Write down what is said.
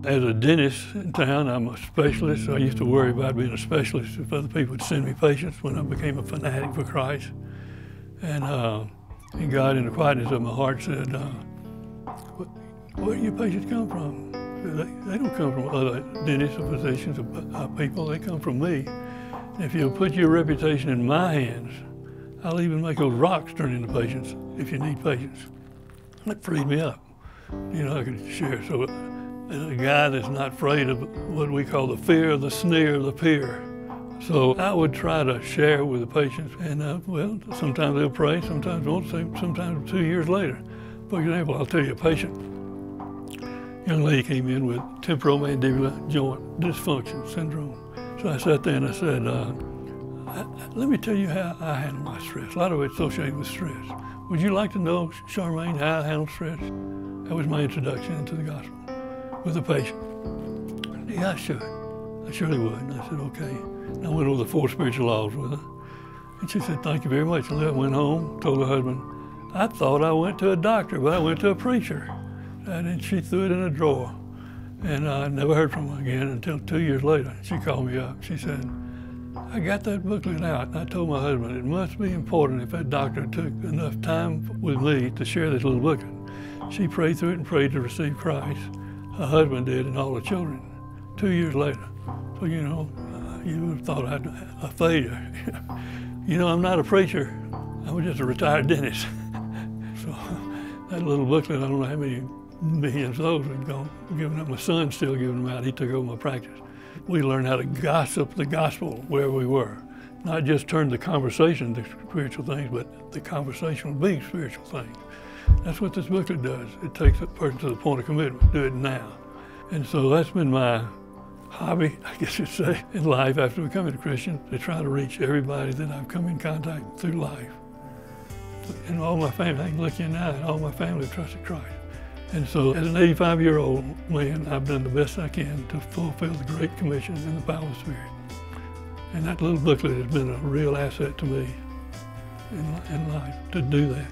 As a dentist in town, I'm a specialist, so I used to worry about being a specialist if other people would send me patients when I became a fanatic for Christ. And God, in the quietness of my heart, said, where do your patients come from? They don't come from other dentists or physicians or people, they come from me. If you'll put your reputation in my hands, I'll even make those rocks turn into patients if you need patients. That freed me up. You know, I could share. So as a guy that's not afraid of what we call the fear of the sneer of the peer. So I would try to share with the patients, and well, sometimes they'll pray, sometimes won't, sometimes 2 years later. For example, I'll tell you a patient, young lady came in with temporomandibular joint dysfunction syndrome. So I sat there and I said, let me tell you how I handle my stress. A lot of it's associated with stress. Would you like to know, Charmaine, how I handle stress? That was my introduction into the gospel with the patient. Yeah, I should. I surely would. And I said, okay. And I went over the 4 spiritual laws with her. And she said, thank you very much. And I went home, told her husband, I thought I went to a doctor, but I went to a preacher. And then she threw it in a drawer. And I never heard from her again until 2 years later. She called me up. She said, I got that booklet out, and I told my husband it must be important if that doctor took enough time with me to share this little booklet. She prayed through it and prayed to receive Christ. Her husband did, and all the children. 2 years later. So, you know, you would have thought I'd a failure. You know, I'm not a preacher. I'm just a retired dentist. So that little booklet, I don't know how many millions of those have gone, giving up. My son's still giving them out. He took over my practice. We learned how to gossip the gospel where we were. Not just turn the conversation to spiritual things, but the conversation being spiritual things. That's what this booklet does. It takes a person to the point of commitment. Do it now. And so that's been my hobby, I guess you'd say, in life after becoming a Christian, to try to reach everybody that I've come in contact through life. And all my family, I can look in now, and all my family trusted Christ. And so as an 85-year-old man, I've done the best I can to fulfill the Great Commission in the power of the Spirit. And that little booklet has been a real asset to me in life to do that.